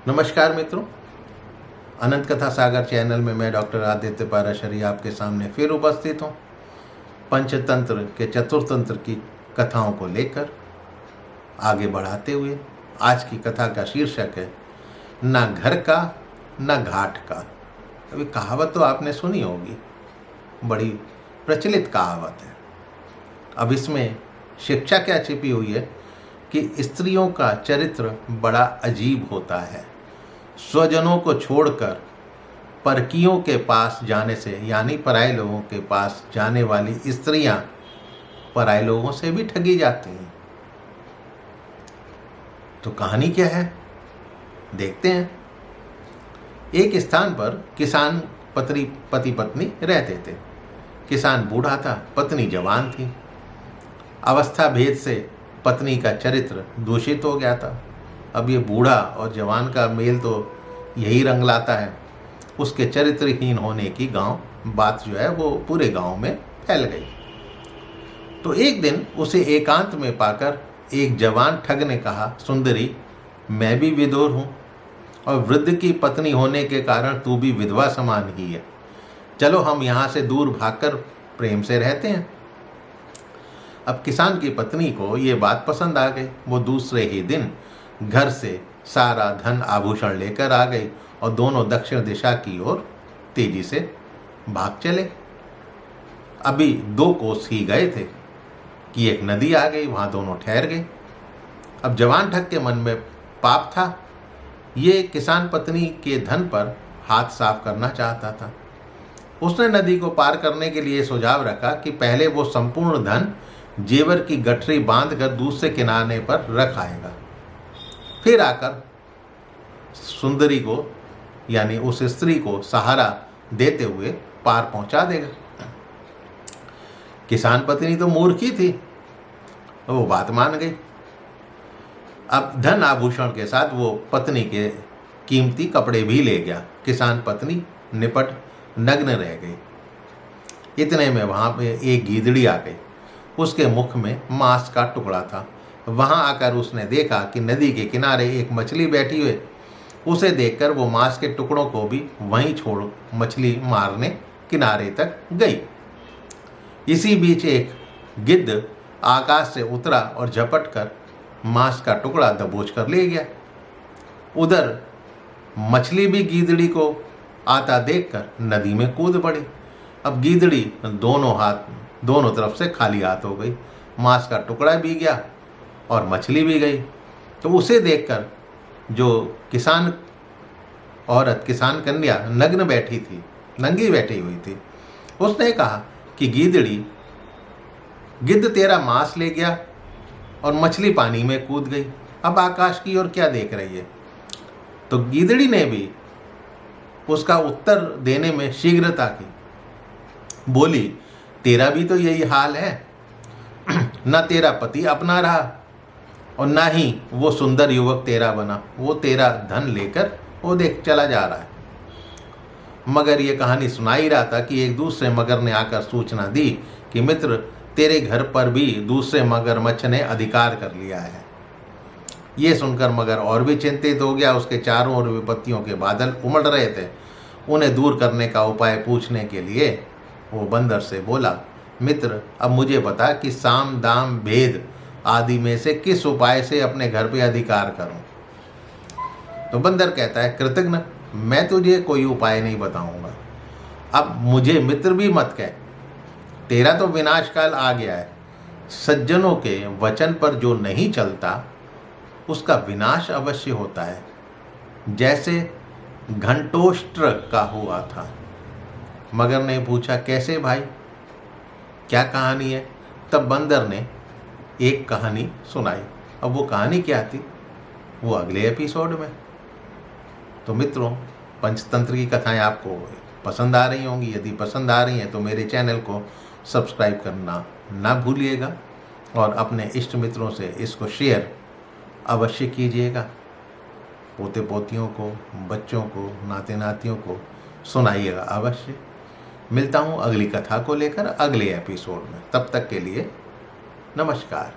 नमस्कार मित्रों, अनंत कथा सागर चैनल में मैं डॉक्टर आदित्य पाराशरी आपके सामने फिर उपस्थित हूँ। पंचतंत्र के चतुर्थतंत्र की कथाओं को लेकर आगे बढ़ाते हुए आज की कथा का शीर्षक है ना घर का ना घाट का। अभी कहावत तो आपने सुनी होगी, बड़ी प्रचलित कहावत है। अब इसमें शिक्षा क्या छिपी हुई है कि स्त्रियों का चरित्र बड़ा अजीब होता है। स्वजनों को छोड़कर परकियों के पास जाने से, यानी पराये लोगों के पास जाने वाली स्त्रियां पराये लोगों से भी ठगी जाती हैं। तो कहानी क्या है, देखते हैं। एक स्थान पर किसान पति पत्नी रहते थे। किसान बूढ़ा था, पत्नी जवान थी। अवस्था भेद से पत्नी का चरित्र दूषित हो गया था। अब ये बूढ़ा और जवान का मेल तो यही रंग लाता है। उसके चरित्रहीन होने की बात जो है वो पूरे गांव में फैल गई। तो एक दिन उसे एकांत में पाकर एक जवान ठग ने कहा, सुंदरी, मैं भी विधुर हूँ और वृद्ध की पत्नी होने के कारण तू भी विधवा समान ही है। चलो हम यहाँ से दूर भागकर प्रेम से रहते हैं। अब किसान की पत्नी को ये बात पसंद आ गई। वो दूसरे ही दिन घर से सारा धन आभूषण लेकर आ गई और दोनों दक्षिण दिशा की ओर तेजी से भाग चले। अभी 2 कोस ही गए थे कि एक नदी आ गई, वहां दोनों ठहर गए। अब जवान ठग के मन में पाप था। ये किसान पत्नी के धन पर हाथ साफ करना चाहता था। उसने नदी को पार करने के लिए सुझाव रखा कि पहले वो संपूर्ण धन जेवर की गठरी बांधकर दूसरे किनारे पर रख आएगा, फिर आकर सुंदरी को यानी उस स्त्री को सहारा देते हुए पार पहुंचा देगा। किसान पत्नी तो मूर्ख ही थी, वो बात मान गई। अब धन आभूषण के साथ वो पत्नी के कीमती कपड़े भी ले गया। किसान पत्नी निपट नग्न रह गई। इतने में वहां पे एक गीदड़ी आ गई। उसके मुख में मांस का टुकड़ा था। वहां आकर उसने देखा कि नदी के किनारे एक मछली बैठी हुई। उसे देखकर वो मांस के टुकड़ों को भी वहीं छोड़ मछली मारने किनारे तक गई। इसी बीच एक गिद्ध आकाश से उतरा और झपट कर मांस का टुकड़ा दबोच कर ले गया। उधर मछली भी गीदड़ी को आता देखकर नदी में कूद पड़ी। अब गीदड़ी दोनों तरफ से खाली हाथ हो गई। मांस का टुकड़ा भी गया और मछली भी गई। तो उसे देखकर जो किसान कन्या नग्न बैठी थी, नंगी बैठी हुई थी, उसने कहा कि गिद्ध तेरा मांस ले गया और मछली पानी में कूद गई। अब आकाश की ओर क्या देख रही है? तो गीदड़ी ने भी उसका उत्तर देने में शीघ्रता की। बोली, तेरा भी तो यही हाल है। न तेरा पति अपना रहा और ना ही वो सुंदर युवक तेरा बना। वो तेरा धन लेकर वो देख चला जा रहा है। मगर ये कहानी सुना ही रहा था कि एक दूसरे मगर ने आकर सूचना दी कि मित्र, तेरे घर पर भी दूसरे मगरमच्छ ने अधिकार कर लिया है। ये सुनकर मगर और भी चिंतित हो गया। उसके चारों ओर विपत्तियों के बादल उमड़ रहे थे। उन्हें दूर करने का उपाय पूछने के लिए वो बंदर से बोला, मित्र, अब मुझे बता कि साम दाम भेद आदि में से किस उपाय से अपने घर पे अधिकार करूं? तो बंदर कहता है, कृतघ्न, मैं तुझे कोई उपाय नहीं बताऊंगा। अब मुझे मित्र भी मत कह। तेरा तो विनाश काल आ गया है। सज्जनों के वचन पर जो नहीं चलता उसका विनाश अवश्य होता है, जैसे घंटोष्ट्र का हुआ था। मगर ने पूछा, कैसे भाई, क्या कहानी है? तब बंदर ने एक कहानी सुनाई। अब वो कहानी क्या थी वो अगले एपिसोड में। तो मित्रों, पंचतंत्र की कथाएं आपको पसंद आ रही होंगी। यदि पसंद आ रही हैं तो मेरे चैनल को सब्सक्राइब करना ना भूलिएगा और अपने इष्ट मित्रों से इसको शेयर अवश्य कीजिएगा। पोते पोतियों को, बच्चों को, नाते नातियों को सुनाइएगा अवश्य। मिलता हूँ अगली कथा को लेकर अगले एपिसोड में। तब तक के लिए नमस्कार।